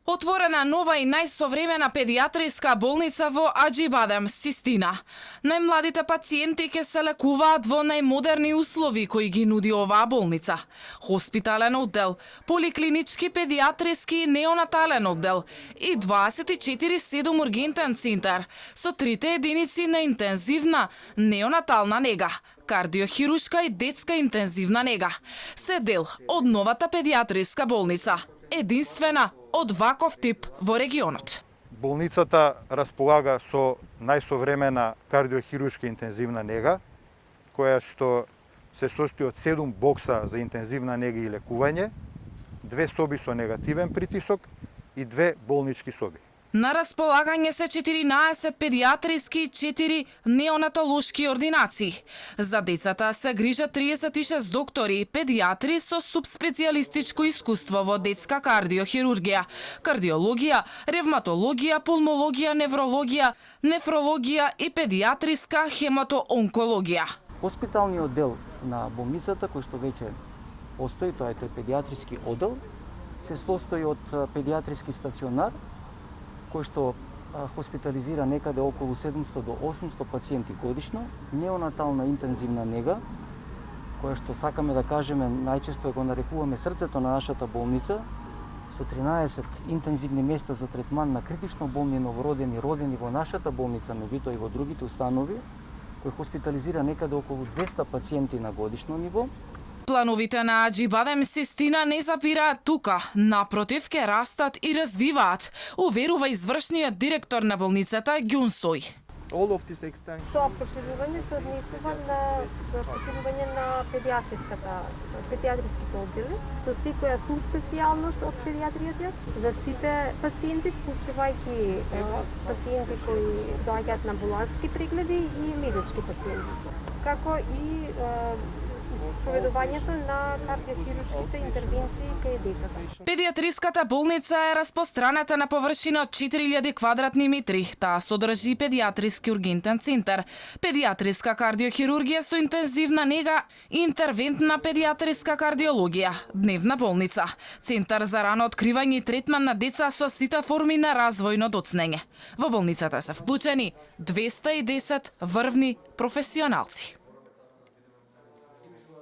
Отворена нова и најсовремена педиатриска болница во Аџибадем, Систина. Најмладите пациенти ќе се лекуваат во најмодерни услови кои ги нуди оваа болница. Хоспитален оддел, поликлинички педиатриски и неонатален оддел и 24/7 ургентен центар со трите единици на интензивна неонатална нега, кардиохирушка и детска интензивна нега. Се дел од новата педиатриска болница, единствена од ваков тип во регионот. Болницата располага со најсовремена кардиохирушка интензивна нега, која што се состои од 7 бокса за интензивна нега и лекување, 2 соби со негативен притисок и 2 болнички соби. На располагање се 14 педиатриски и 4 неонатолошки ординации. За децата се грижат 36 доктори и педиатри со субспецијалистичко искуство во детска кардиохирургија, кардиологија, ревматологија, пулмологија, неврологија, нефрологија и педиатриска хематоонкологија. Хоспиталниот дел на болницата, кој што веќе постои, тоа е тој педиатриски оддел, се состои од педиатриски стационар, кој што хоспитализира некаде околу 700 до 800 пациенти годишно, неонатална интензивна нега, која што сакаме да кажеме, најчесто го нарекуваме срцето на нашата болница, со 13 интензивни места за третман на критично болни новородени, родени во нашата болница, меѓутоа и во другите установи, кој хоспитализира некаде околу 200 пациенти на годишно ниво. Плановите на Аџибадем Систина не запираат тука, напротив ке растат и развиваат, уверува извршниот директор на болницата Ѓунсој. Тоа проширување се однесува на проширување на педиатриските оддели, со секоја субспецијалност од педиатријата, за сите пациенти, вклучувајќи пациенти кои доаѓаат на амбулантски прегледи и медички пациенти, како и проведувањето на кардиохирушките интервенции кај децата. Педиатриската болница е распостраната на површина од 4000 квадратни метри. Таа содржи и педиатриски ургентен центар, педиатриска кардиохирургија со интензивна нега и интервентна педиатриска кардиологија, дневна болница, центар за рано откривање и третман на деца со сите форми на развојно доцнење. Во болницата се вклучени 210 врвни професионалци.